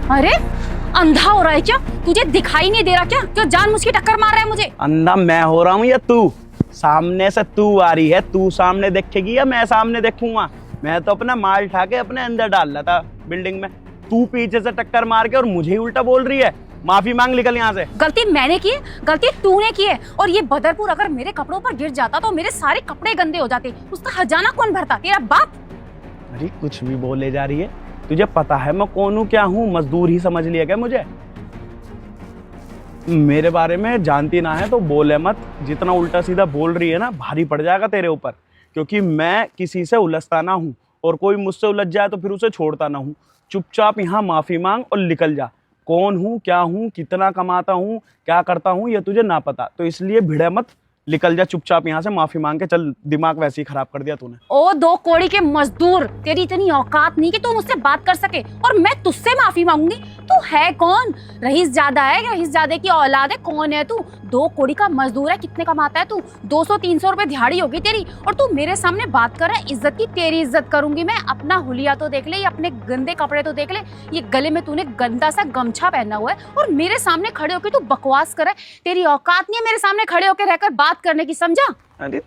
अरे अंधा हो रहा है क्या? तुझे दिखाई नहीं दे रहा क्या जो जानबूझ के टक्कर मार रहा है मुझे? अंधा मैं हो रहा हूँ या तू? सामने से तू आ रही है, तू सामने देखेगी या मैं सामने देखूंगा? मैं तो अपना माल उठा के अपने अंदर डाल रहा था बिल्डिंग में, तू पीछे से टक्कर मार के और मुझे ही उल्टा बोल रही है। माफी मांग, निकल यहाँ से। गलती मैंने की है, गलती तूने की है। और ये बदरपुर अगर मेरे कपड़ों पर गिर जाता तो मेरे सारे कपड़े गंदे हो जाते। उसका खजाना कौन भरता? तेरा बाप। अरे कुछ भी बोले जा रही है, तुझे पता है मैं कौन हूँ क्या हूँ? मजदूर ही समझ लिया क्या मुझे? मेरे बारे में जानती ना है तो बोले मत। जितना उल्टा सीधा बोल रही है ना, भारी पड़ जाएगा तेरे ऊपर, क्योंकि मैं किसी से उलझता ना हूँ और कोई मुझसे उलझ जाए तो फिर उसे छोड़ता ना हूँ। चुपचाप यहाँ माफी मांग और निकल जा। कौन हूँ, क्या हूँ, कितना कमाता हूँ, क्या करता हूँ, ये तुझे ना पता, तो इसलिए भिड़े मत। निकल जा चुपचाप यहाँ से, माफी मांग के चल। दिमाग वैसे ही खराब कर दिया तूने। ओ दो कोड़ी के मजदूर, तेरी इतनी औकात नहीं कि तू मुझसे बात कर सके और मैं तुझसे माफी मांगूंगी? तू है कौन? रईस ज्यादा है? रईस ज्यादा की औलाद है? कौन है तू? दो कोड़ी का मजदूर है। कितने कमाता है तू? 200-300 रुपए दिहाड़ी होगी तेरी, और तू मेरे सामने बात कर रहा है इज्जत की? तेरी इज्जत करूंगी मैं। अपना हुलिया तो देख ले, ये अपने गंदे कपड़े तो देख ले। ये गले में तूने गंदा सा गमछा पहना हुआ है और मेरे सामने खड़े होकर तू बकवास कर रहा है। तेरी औकात नहीं है मेरे सामने खड़े होकर रहकर बात करने की, समझा? अरे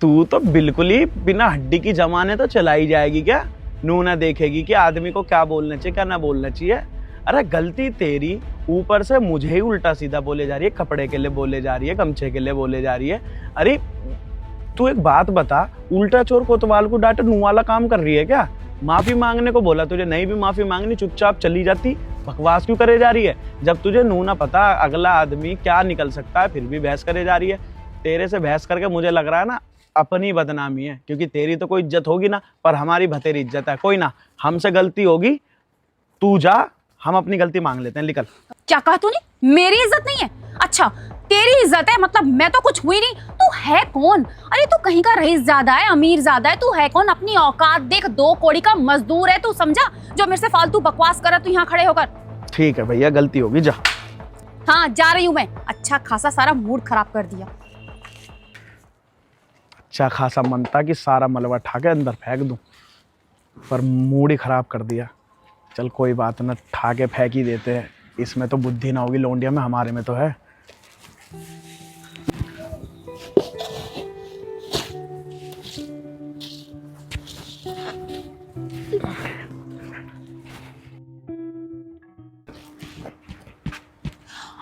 तू तो बिल्कुल ही बिना हड्डी की जमाने तो चलाई जाएगी क्या? नू ना देखेगी कि आदमी को क्या बोलना चाहिए, क्या ना बोलना चाहिए? अरे गलती तेरी, ऊपर से मुझे ही उल्टा सीधा बोले जा रही है। कपड़े के लिए बोले जा रही है, गमछे के लिए बोले जा रही है। अरे तू एक बात बता, उल्टा चोर कोतवाल को डांटे नू वाला काम कर रही है क्या? माफी मांगने को बोला तुझे, नहीं भी माफी मांगनी चुपचाप चली जाती। बकवास क्यों करे जा रही है? जब तुझे नू ना पता अगला आदमी क्या निकल सकता है, फिर भी बहस करे जा रही है। तेरे से बहस करके मुझे लग रहा है ना अपनी बदनामी है, क्योंकि तेरी तो कोई इज्जत होगी ना, पर हमारी बतेरी इज्जत है। कोई ना, हमसे गलती होगी, तू जा, हम अपनी गलती मांग लेते हैं। निकल। क्या कहा तूने? मेरी इज्जत नहीं है? अच्छा तेरी इज्जत है, मतलब मैं तो कुछ हुई नहीं। तू है कौन? अरे तू कहीं का रईस ज्यादा है, अमीर ज्यादा है? तू है कौन? अपनी औकात देख। दो कोड़ी का मजदूर है तू, समझा? जो मेरे से फालतू बकवास कर रहा तू यहाँ खड़े होकर। ठीक है भैया, गलती होगी, जा। हाँ जा रही हूँ मैं। अच्छा खासा सारा मूड खराब कर दिया। अच्छा खासा मन था कि सारा मलबा उठा के अंदर फेंक दूं, पर मूड ही खराब कर दिया। चल कोई बात ना, ठा के फेंक ही देते हैं। इसमें तो बुद्धि ना होगी लौंडिया में, हमारे में तो है।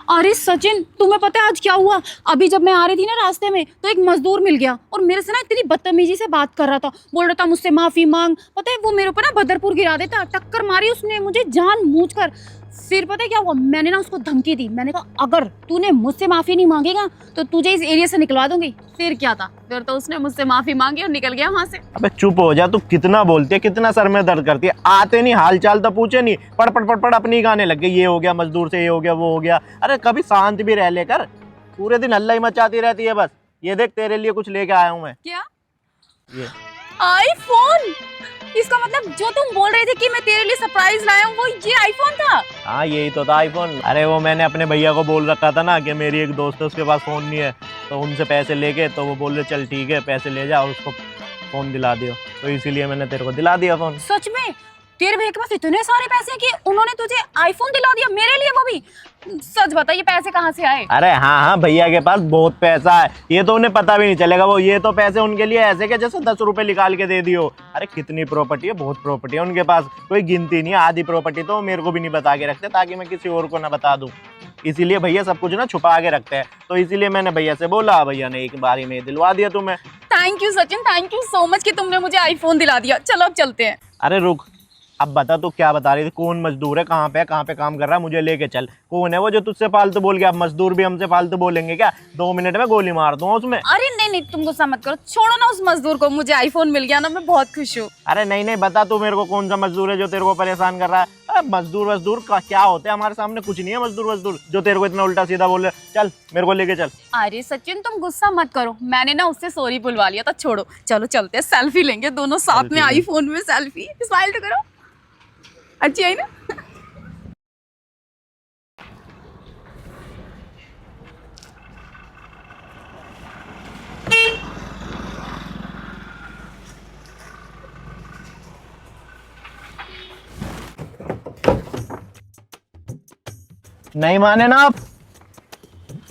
अरे सचिन, तुम्हें पता है आज क्या हुआ? अभी जब मैं आ रही थी ना रास्ते में, तो एक मजदूर मिल गया और मेरे से ना इतनी बदतमीजी से बात कर रहा था। बोल रहा था मुझसे माफी मांग। पता है वो मेरे ऊपर ना बदरपुर गिरा देता। टक्कर मारी उसने मुझे जानबूझकर। फिर पता है क्या हुआ? मैंने ना उसको धमकी दी। मैंने कहा अगर तूने मुझसे माफी नहीं मांगेगा तो तुझे इस एरिया से निकलवा दूंगी। फिर क्या था? फिर तो उसने मुझसे माफी मांगी और निकल गया वहां से। अबे चुप हो जा, तू कितना बोलती है, कितना सर में दर्द करती है। आते नहीं, हाल चाल तो पूछे नहीं, पड़ पड़ पड़ पड़ अपनी गाने लग गई। ये हो गया मजदूर से, ये हो गया, वो हो गया। अरे कभी शांत भी रह लेकर, पूरे दिन हल्ला ही मचाती रहती है बस। ये देख तेरे लिए कुछ लेके आया हूँ मैं। क्या? ये आईफोन? इसका मतलब जो तुम बोल रहे थे कि मैं तेरे लिए सरप्राइज लाया हूँ, वो ये आईफोन था? हाँ यही तो था आईफोन। अरे वो मैंने अपने भैया को बोल रखा था ना कि मेरी एक दोस्त है उसके पास फ़ोन नहीं है, तो उनसे पैसे लेके, तो वो बोल रहे चल ठीक है पैसे ले जा और उसको फ़ोन दिला दियो, तो इसीलिए मैंने तेरे को दिला दिया फ़ोन। सच में? तेरे भैया के पास इतने सारे पैसे हैं कि उन्होंने तुझे आईफोन दिला दिया, मेरे लिए वो भी? सच बता, ये पैसे कहाँ से आए? अरे हाँ हाँ, भैया के पास बहुत पैसा है, ये तो उन्हें पता भी नहीं चलेगा। वो ये तो पैसे उनके लिए ऐसे के जैसे 10 रुपए निकाल के दे दियो। अरे कितनी प्रॉपर्टी है, बहुत प्रॉपर्टी है उनके पास, कोई गिनती नहीं है। आधी प्रॉपर्टी तो मेरे को भी नहीं बता के रखते ताकि मैं किसी और को ना बता दूं। इसीलिए भैया सब कुछ ना छुपा के रखते हैं, तो इसीलिए मैंने भैया से बोला, भैया ने एक बारी में दिलवा दिया तुम्हें। Thank you Sachin, thank you so much कि तुमने मुझे आईफोन दिला दिया। चलो अब चलते हैं। अरे रुक, अब बता तू क्या बता रही थी? कौन मजदूर है, कहाँ पे काम कर रहा है, मुझे लेके चल। कौन है वो जो तुझसे फालतू बोल गया? अब मजदूर भी हमसे फालतू बोलेंगे क्या? 2 मिनट में गोली मार दूंगा उसमें। अरे नहीं नहीं, तुम गुस्सा मत करो, छोड़ो ना उस मजदूर को। मुझे आईफोन मिल गया ना, मैं बहुत खुश हूँ। अरे नहीं नहीं, बता तू मेरे को कौन सा मजदूर है जो तेरे को परेशान कर रहा है? मजदूर वजदूर का क्या होता है? हमारे सामने कुछ नहीं है मजदूर वजदूर जो तेरे को इतना उल्टा सीधा बोल रहे। चल मेरे को लेके चल। अरे सचिन तुम गुस्सा मत करो, मैंने ना उससे सॉरी बुलवा लिया था। छोड़ो, चलो चलते हैं, सेल्फी लेंगे दोनों साथ में। आईफोन में सेल्फी। स्माइल तो करो, अच्छी आई ना? नहीं माने ना आप।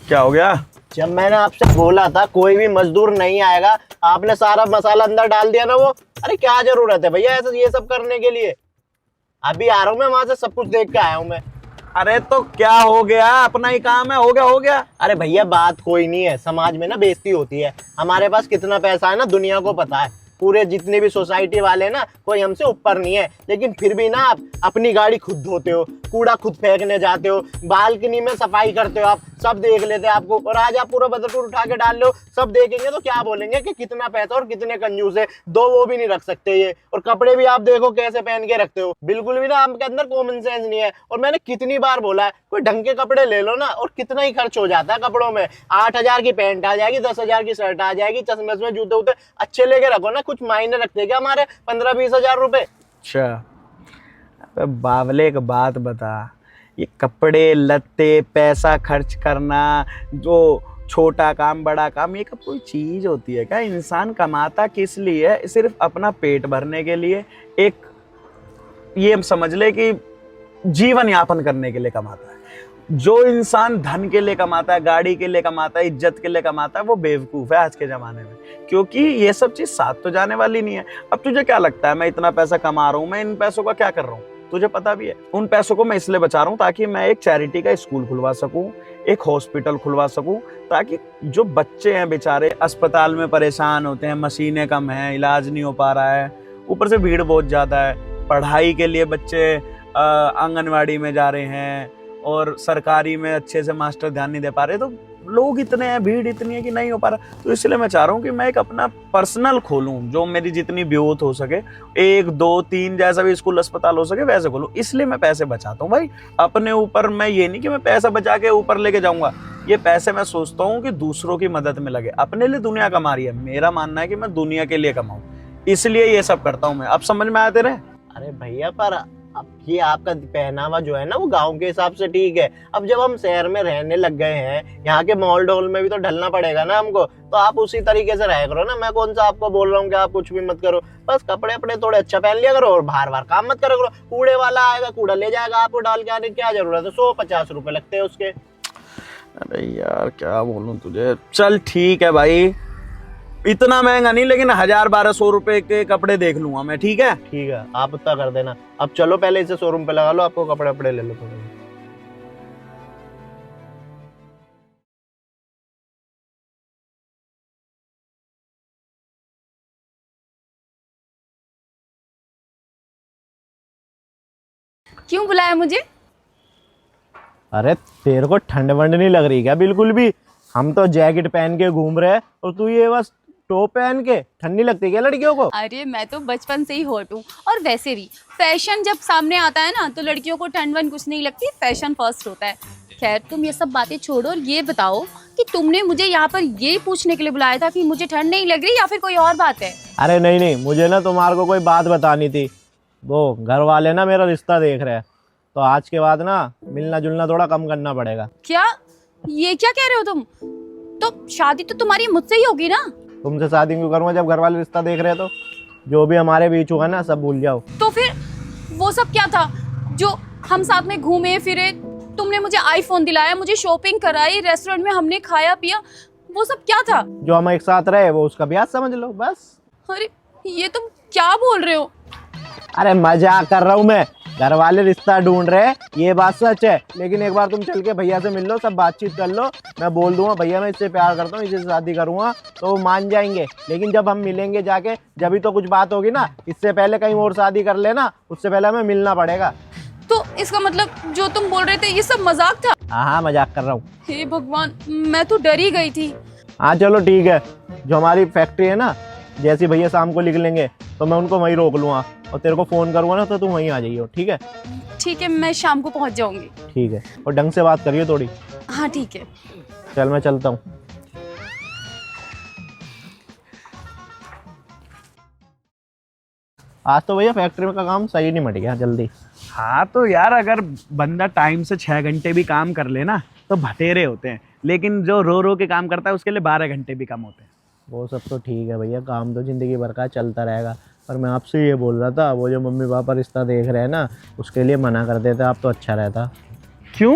क्या हो गया? जब मैंने आपसे बोला था कोई भी मजदूर नहीं आएगा, आपने सारा मसाला अंदर डाल दिया ना वो। अरे क्या जरूरत है भैया ऐसा ये सब करने के लिए? अभी आ रहा हूँ मैं वहां से, सब कुछ देख के आया हूँ मैं। अरे तो क्या हो गया, अपना ही काम है, हो गया। अरे भैया बात कोई नहीं है, समाज में ना बेइज्जती होती है। हमारे पास कितना पैसा है ना दुनिया को पता है। पूरे जितने भी सोसाइटी वाले ना कोई हमसे ऊपर नहीं है, लेकिन फिर भी ना आप अपनी गाड़ी खुद धोते हो, कूड़ा खुद फेंकने जाते हो, बालकनी में सफाई करते हो, आप सब देख लेते हैं आपको। और आज आप पूरा बदरपुर उठा के डाल लो, सब देखेंगे तो क्या बोलेंगे कि कितना पैसा और कितने कंजूस है, दो वो भी नहीं रख सकते ये। और कपड़े भी आप देखो कैसे पहन के रखते हो, बिल्कुल भी ना आपके अंदर कॉमन सेंस नहीं है। और मैंने कितनी बार बोला है कोई ढंग के कपड़े ले लो ना, और कितना ही खर्च हो जाता है कपड़ों में। 8,000 की पैंट आ जाएगी, 10,000 की शर्ट आ जाएगी, चश्मे में जूते उते अच्छे लेके रखो ना, कुछ मायने रखते क्या हमारे 15-20 हजार रुपए। अच्छा, अबे बावले एक बात बता, ये कपड़े लत्ते पैसा खर्च करना, जो छोटा काम बड़ा काम, ये कब कोई चीज होती है क्या? इंसान कमाता किस लिए है? सिर्फ अपना पेट भरने के लिए। एक ये समझ ले कि जीवन यापन करने के लिए कमाता है। जो इंसान धन के लिए कमाता है, गाड़ी के लिए कमाता है, इज्जत के लिए कमाता है, वो बेवकूफ है आज के जमाने में, क्योंकि ये सब चीज साथ तो जाने वाली नहीं है। अब तुझे क्या लगता है मैं इतना पैसा कमा रहा हूँ, मैं इन पैसों का क्या कर रहा हूँ? तुझे पता भी है। उन पैसों को मैं इसलिए बचा रहा हूँ ताकि मैं एक चैरिटी का स्कूल खुलवा सकूं, एक हॉस्पिटल खुलवा सकूं, ताकि जो बच्चे हैं बेचारे अस्पताल में परेशान होते हैं, मशीनें कम हैं, इलाज नहीं हो पा रहा है, ऊपर से भीड़ बहुत ज्यादा है, पढ़ाई के लिए बच्चे आंगनवाड़ी में जा रहे हैं और सरकारी में अच्छे से मास्टर ध्यान नहीं दे पा रहे, तो लोग इतने हैं, भीड़ इतनी है कि नहीं हो पा रहा। तो इसलिए मैं चाह रहा हूँ कि मैं एक अपना पर्सनल खोलूँ, जो मेरी जितनी ग्रोथ हो सके, 1, 2, 3 जैसा भी स्कूल अस्पताल हो सके वैसे खोलूँ। इसलिए मैं पैसे बचाता हूँ भाई अपने ऊपर। मैं ये नहीं कि मैं पैसा बचा के ऊपर लेके जाऊंगा, ये पैसे मैं सोचता हूँ कि दूसरों की मदद में लगे। अपने लिए दुनिया कमा रही है, मेरा मानना है कि मैं दुनिया के लिए कमाऊँ, इसलिए ये सब करता हूँ मैं। अब समझ में आते रहे? अरे भैया पर अब ये आपका पहनावा जो है ना वो गांव के हिसाब से ठीक है। अब जब हम शहर में रहने लग गए हैं, यहाँ के मॉल डॉल में भी तो ढलना पड़ेगा ना हमको, तो आप उसी तरीके से रह करो ना। मैं कौन सा आपको बोल रहा हूँ कि आप कुछ भी मत करो, बस कपड़े अपने थोड़े अच्छा पहन लिया करो और बार बार काम मत करो। कूड़े वाला आएगा, कूड़ा ले जाएगा, आपको डाल के आने की क्या जरूरत है? 150 रुपए लगते हैं उसके। अरे यार क्या बोलूं तुझे। चल ठीक है भाई, इतना महंगा नहीं, लेकिन 1000-1200 रुपए के कपड़े देख लूंगा मैं, ठीक है? ठीक है, आप उतना कर देना। अब चलो पहले इसे शोरूम पे लगा लो, आपको कपड़े वपड़े ले लो थोड़े। क्यों बुलाया मुझे? अरे तेरे को ठंड वंड नहीं लग रही क्या बिल्कुल भी? हम तो जैकेट पहन के घूम रहे हैं और तू ये बस टॉप पहन के, ठंडी लगती है क्या लड़कियों को? अरे मैं तो बचपन से ही हॉट हूँ, और वैसे भी फैशन जब सामने आता है ना तो लड़कियों को ठंड वंड कुछ नहीं लगती, फैशन फर्स्ट होता है। खैर तुम ये सब बातें छोड़ो और ये बताओ कि तुमने मुझे यहाँ पर ये पूछने के लिए बुलाया था कि मुझे ठंड नहीं लग रही या फिर कोई और बात है? अरे नहीं नहीं, मुझे ना तुम्हारे को कोई बात बतानी थी। वो घर वाले ना मेरा रिश्ता देख रहे हैं, तो आज के बाद ना मिलना जुलना थोड़ा कम करना पड़ेगा। क्या? ये क्या कह रहे हो तुम? तो शादी तो तुम्हारी मुझसे ही होगी ना? तुमसे शादी क्यों करूंगा जब घर वाले रिश्ता देख रहे हैं? तो जो भी हमारे बीच हुआ ना सब भूल जाओ। तो फिर वो सब क्या था जो हम साथ में घूमे फिरे, तुमने मुझे आईफोन दिलाया, मुझे शॉपिंग कराई, रेस्टोरेंट में हमने खाया पिया, वो सब क्या था? जो हम एक साथ रहे वो उसका ब्याह समझ लो बस। अरे ये तुम क्या बोल रहे हो? अरे मजाक कर रहा हूँ मैं, घर वाले रिश्ता ढूंढ रहे हैं ये बात सच है। लेकिन एक बार तुम चल के भैया से मिल लो, सब बातचीत कर लो, मैं बोल दूंगा भैया मैं इससे प्यार करता हूँ, इससे शादी करूंगा, तो वो मान जाएंगे। लेकिन जब हम मिलेंगे जाके जब भी तो कुछ बात होगी ना, इससे पहले कहीं और शादी कर लेना, उससे पहले हमें मिलना पड़ेगा। तो इसका मतलब जो तुम बोल रहे थे ये सब मजाक था? हाँ मजाक कर रहा हूँ। हे भगवान, मैं तो डर ही गई थी। हाँ चलो ठीक है, जो हमारी फैक्ट्री है ना, जैसे भैया शाम को लिख लेंगे तो मैं उनको वहीं रोक लूंगा और तेरे को फोन करूंगा ना तो तुम वहीं आ जाइयो, ठीक है? ठीक है, मैं शाम को पहुंच जाऊंगी। ठीक है, और ढंग से बात करियो थोड़ी। हाँ ठीक है। चल मैं चलता हूँ। आज तो भैया फैक्ट्री में का काम सही नहीं मट गया जल्दी। हाँ तो यार अगर बंदा टाइम से 6 घंटे भी काम कर ले ना तो भतेरे होते हैं, लेकिन जो रो रो के काम करता है उसके लिए 12 घंटे भी कम होते हैं। वो सब तो ठीक है भैया, काम तो ज़िंदगी भर का चलता रहेगा। पर मैं आपसे ये बोल रहा था, वो जो मम्मी पापा रिश्ता देख रहे हैं ना, उसके लिए मना कर देते आप तो अच्छा रहता। क्यों?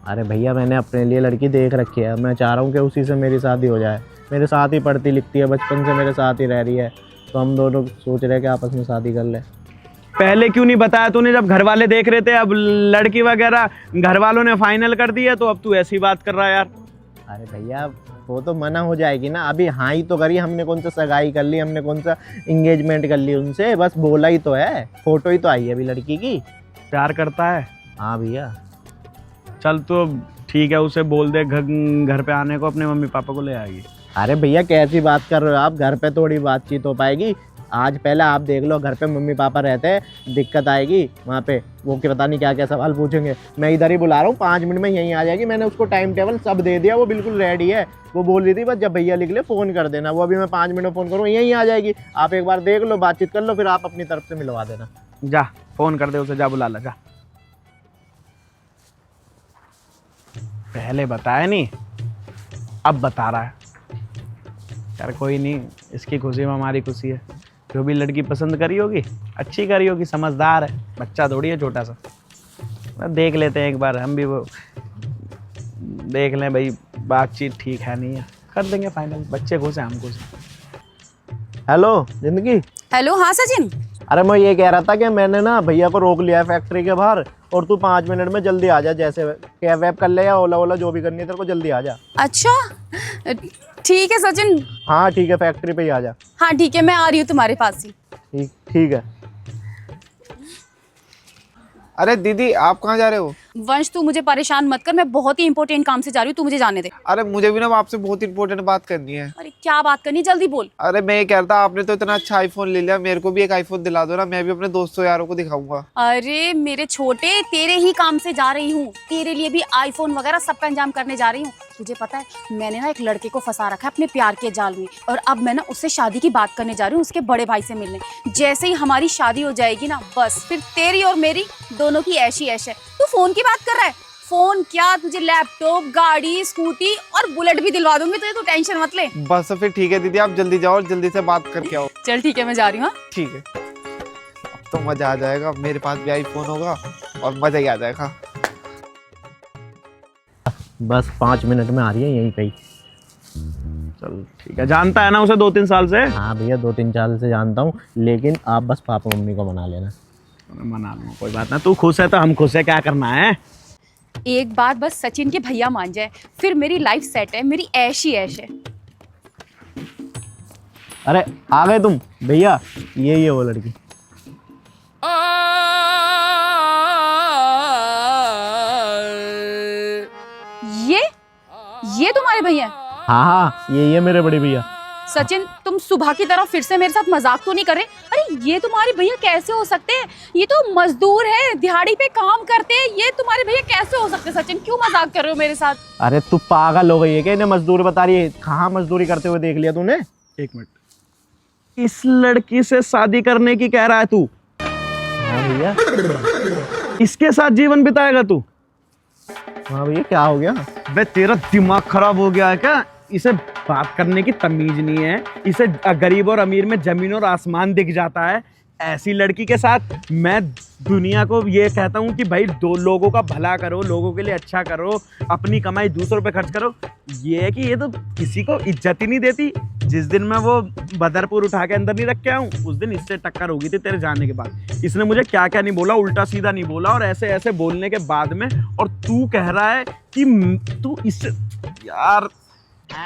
अरे भैया मैंने अपने लिए लड़की देख रखी है, मैं चाह रहा हूँ कि उसी से मेरी शादी हो जाए। मेरे साथ ही पढ़ती लिखती है, बचपन से मेरे साथ ही रह रही है, तो हम दोनों सोच रहे हैं कि आपस में शादी कर ले। पहले क्यों नहीं बताया तूने, जब घर वाले देख रहे थे? अब लड़की वगैरह घर वालों ने फाइनल कर दी है, तो अब तू ऐसी बात कर रहा है यार। अरे भैया वो तो मना हो जाएगी ना, अभी हाँ ही तो करी हमने, कौन सा सगाई कर ली हमने, कौन सा इंगेजमेंट कर ली उनसे, बस बोला ही तो है, फोटो ही तो आई है अभी लड़की की। प्यार करता है? हाँ भैया। चल तो ठीक है, उसे बोल दे घर पे आने को, अपने मम्मी पापा को ले आएगी। अरे भैया कैसी बात कर रहे हो आप, घर पे थोड़ी बातचीत हो पाएगी। आज पहले आप देख लो, घर पे मम्मी पापा रहते हैं, दिक्कत आएगी वहाँ पे, वो कि पता नहीं क्या क्या सवाल पूछेंगे। मैं इधर ही बुला रहा हूँ, 5 मिनट में यहीं आ जाएगी। मैंने उसको टाइम टेबल सब दे दिया, वो बिल्कुल रेडी है। वो बोल रही थी बस जब भैया लिख ले फ़ोन कर देना, वो अभी मैं 5 मिनट में फ़ोन करूँ यहीं आ जाएगी। आप एक बार देख लो, बातचीत कर लो, फिर आप अपनी तरफ से मिलवा देना। जा फोन कर दे उसे, जा बुला ला जा। पहले बताया नहीं, अब बता रहा है यार। कोई नहीं, इसकी खुशी में हमारी खुशी है। जो भी लड़की पसंद करी होगी, अच्छी करी होगी, समझदार है, बच्चा थोड़ी है छोटा सा। देख लेते हैं एक बार हम भी, वो देख लें भाई बातचीत ठीक है नहीं है, कर देंगे फाइनल। बच्चे खुश हैं, हम खुश हैं। हेलो जिंदगी। हेलो, हाँ सचिन। अरे मैं ये कह रहा था कि मैंने ना भैया को रोक लिया है फैक्ट्री के बाहर, और तू 5 मिनट में जल्दी आ जा, जैसे कैब वैब कर ले या ओला ओला जो भी करनी है तेरे को, जल्दी आ जा। अच्छा ठीक है सचिन। हाँ ठीक है, फैक्ट्री पे ही आ जा। हाँ ठीक है, मैं आ रही हूँ तुम्हारे पास ही। ठीक ठीक है। अरे दीदी आप कहाँ जा रहे हो? वंश तू मुझे परेशान मत कर, मैं बहुत ही इंपॉर्टेंट काम से जा रही हूँ, तू मुझे जाने दे। अरे मुझे भी ना आपसे बहुत इंपॉर्टेंट बात करनी है। अरे क्या बात करनी, जल्दी बोल। अरे मैं ये कह रहा था, आपने तो इतना अच्छा आईफोन ले लिया, मेरे को भी एक आईफोन दिला दो ना, मैं भी अपने दोस्तों यारों को दिखाऊंगा। अरे मेरे छोटे, तेरे ही काम से जा रही हूँ, तेरे लिए भी आईफोन वगैरह सबका इंतजाम करने जा रही हूँ। तुझे पता है मैंने ना एक लड़के को फंसा रखा है अपने प्यार के जाल में, और अब मैं ना उससे शादी की बात करने जा रही हूँ, उसके बड़े भाई से मिलने। जैसे ही हमारी शादी हो जाएगी ना, बस फिर तेरी और मेरी दोनों की ऐशी ऐश है। तू फोन की बात कर रहा है? फोन क्या, तुझे लैपटॉप, गाड़ी, स्कूटी और बुलेट भी दिलवा दूंगी तुझे, तू टेंशन मत ले। बस फिर ठीक है दीदी, आप जल्दी जाओ और जल्दी से बात करके आओ। चल ठीक है, मैं जा रही हूँ। ठीक है, अब तो मजा आ जाएगा, मेरे पास भी आईफोन होगा और मजा ही आ जाएगा। बस 5 मिनट में आ रही है यहीं पे ही। चल ठीक है, जानता है ना उसे 2-3 साल से? हाँ भैया 2-3 साल से जानता हूँ, लेकिन आप बस पापा मम्मी को मना लेना। मना लूँ, कोई बात ना, तू खुश है तो हम खुश है, क्या करना है। एक बात बस सचिन के भैया मान जाए, फिर मेरी लाइफ सेट है, मेरी ऐश ही ऐश है। अरे आ गए तुम भैया, ये वो लड़की। ये तुम्हारे भैया? हाँ हाँ ये मेरे बड़े भैया। सचिन तुम सुबह की तरह फिर से मेरे साथ मजाक तो नहीं कर रहे? अरे ये तुम्हारे भैया कैसे हो सकते हैं? ये तो मजदूर है, दिहाड़ी पे काम करते हैं, ये तुम्हारे भैया कैसे हो सकते हैं? सचिन क्यों मजाक कर रहे हो मेरे साथ? अरे तू पागल हो गई है क्या? इन्हें मजदूरी बता रही है, कहाँ मजदूरी करते हुए देख लिया तूने? 1 मिनट, इस लड़की से शादी करने की कह रहा है तू? हाँ भैया। इसके साथ जीवन बिताएगा तू? हाँ भैया क्या हो गया? बे तेरा दिमाग खराब हो गया है क्या? इसे बात करने की तमीज नहीं है, इसे गरीब और अमीर में जमीन और आसमान दिख जाता है। ऐसी लड़की के साथ मैं दुनिया को ये कहता हूँ कि भाई 2 लोगों का भला करो, लोगों के लिए अच्छा करो, अपनी कमाई दूसरों पे खर्च करो। ये है कि ये तो किसी को इज्जत ही नहीं देती। जिस दिन मैं वो बदरपुर उठा के अंदर नहीं रख के आऊँ, उस दिन इससे टक्कर होगी थी तेरे जाने के बाद। इसने मुझे क्या क्या नहीं बोला, उल्टा सीधा नहीं बोला, और ऐसे ऐसे बोलने के बाद में, और तू कह रहा है कि तू इससे, यार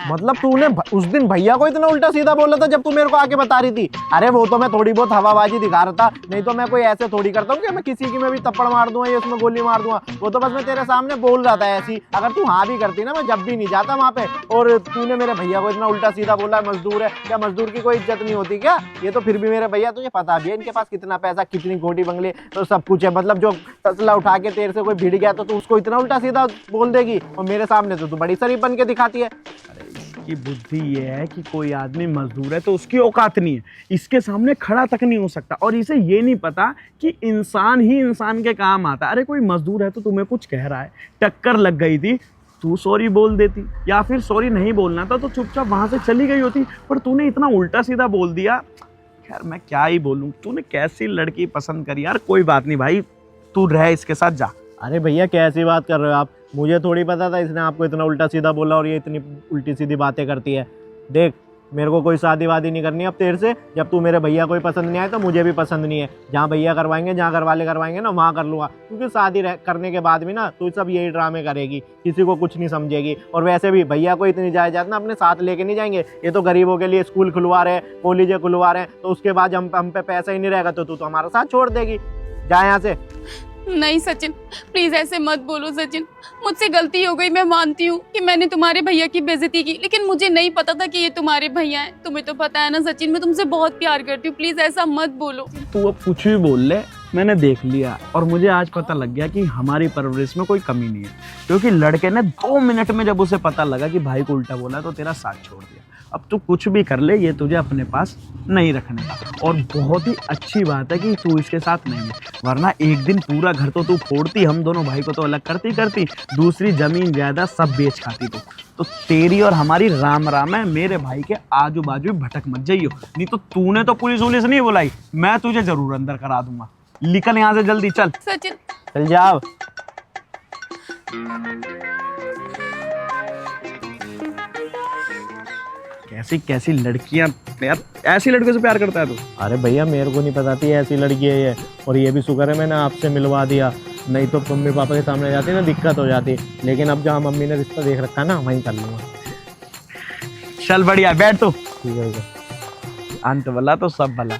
मतलब तूने उस दिन भैया को इतना उल्टा सीधा बोला था जब तू मेरे को आके बता रही थी? अरे वो तो मैं थोड़ी बहुत हवाबाजी दिखा रहा था, नहीं तो मैं कोई ऐसे थोड़ी करता हूँ कि मैं किसी की में भी थप्पड़ मार दूंगा या उसमें गोली मार दूंगा। वो तो बस मैं तेरे सामने बोल रहा था ऐसी। अगर तू हाँ भी करती ना, मैं जब भी नहीं जाता वहाँ पे। और तूने मेरे भैया को इतना उल्टा सीधा बोला, मजदूर है क्या? मजदूर की कोई इज्जत नहीं होती क्या? ये तो फिर भी मेरे भैया, तुझे पता भी है इनके पास कितना पैसा, कितनी कोठी बंगले तो सब कुछ है। मतलब जो तसला उठा के तेरे से कोई भिड़ गया तो तू उसको इतना उल्टा सीधा बोल देगी, और मेरे सामने तो तू बड़ी शरीफ बन के दिखाती है। की बुद्धि ये है कि कोई आदमी मजदूर है तो उसकी औकात नहीं है, इसके सामने खड़ा तक नहीं हो सकता। और इसे ये नहीं पता कि इंसान ही इंसान के काम आता है। अरे कोई मजदूर है तो तुम्हें कुछ कह रहा है, टक्कर लग गई थी, तू सॉरी बोल देती, या फिर सॉरी नहीं बोलना था तो चुपचाप वहां से चली गई होती। पर तूने इतना उल्टा सीधा बोल दिया, खैर मैं क्या ही बोलूं। तूने कैसी लड़की पसंद करी यार। कोई बात नहीं भाई, तू रह इसके साथ, जा। अरे भैया कैसी बात कर रहे हो आप? मुझे थोड़ी पता था इसने आपको इतना उल्टा सीधा बोला और ये इतनी उल्टी सीधी बातें करती है। देख, मेरे को कोई शादी वादी नहीं करनी अब तेरे से। जब तू मेरे भैया को ही पसंद नहीं आए तो मुझे भी पसंद नहीं है। जहाँ भैया करवाएंगे, जहाँ घर वाले करवाएंगे ना, वहाँ कर लूँगा। क्योंकि शादी करने के बाद भी ना तू सब यही ड्रामे करेगी, किसी को कुछ नहीं समझेगी। और वैसे भी भैया को इतनी जायदाद ना अपने साथ लेके नहीं जाएंगे। ये तो गरीबों के लिए स्कूल खुलवा रहे, कॉलेज खुलवा रहे हैं, तो उसके बाद हम पे पैसा ही नहीं रहेगा तो तू तो हमारा साथ छोड़ देगी। जा यहाँ से। नहीं सचिन, प्लीज ऐसे मत बोलो सचिन। मुझसे गलती हो गई, मैं मानती हूँ कि मैंने तुम्हारे भैया की बेइज्जती की, लेकिन मुझे नहीं पता था कि ये तुम्हारे भैया हैं। तुम्हें तो पता है ना सचिन, मैं तुमसे बहुत प्यार करती हूँ। प्लीज ऐसा मत बोलो। तू अब कुछ भी बोल ले, मैंने देख लिया और मुझे आज पता लग गया कि हमारी परवरिश में कोई कमी नहीं है। क्योंकि लड़के ने 2 मिनट में जब उसे पता लगा कि भाई को उल्टा बोला तो तेरा साथ छोड़ दिया। अब तू कुछ भी कर ले, ये तुझे अपने पास नहीं रखने का। और बहुत ही अच्छी बात है कि तू इसके साथ नहीं है, वरना एक दिन पूरा घर तो तू फोड़ती, हम दोनों भाई को तो अलग करती, दूसरी जमीन जायदाद सब बेच खाती। तो तेरी और हमारी राम राम है। मेरे भाई के आजू बाजू भटक मत जाइयो, नहीं तो तूने तो पुलिस वुलिस नहीं बुलाई, मैं तुझे जरूर अंदर करा दूंगा। निकल यहाँ से जल्दी, चल सचिन चल जाओ। कैसी कैसी लड़कियां यार, ऐसी लड़कियों से प्यार करता है तू? अरे भैया, मेरे को नहीं पता थी ऐसी लड़की है ये। और ये भी शुक्र है मैंने आपसे मिलवा दिया, नहीं तो मम्मी पापा के सामने जाती ना दिक्कत हो जाती। लेकिन अब जहाँ मम्मी ने रिश्ता देख रखा ना, वहीं कर लूँगा। चल बढ़िया, बैठ तू। ठीक है। अंत भला तो सब भला।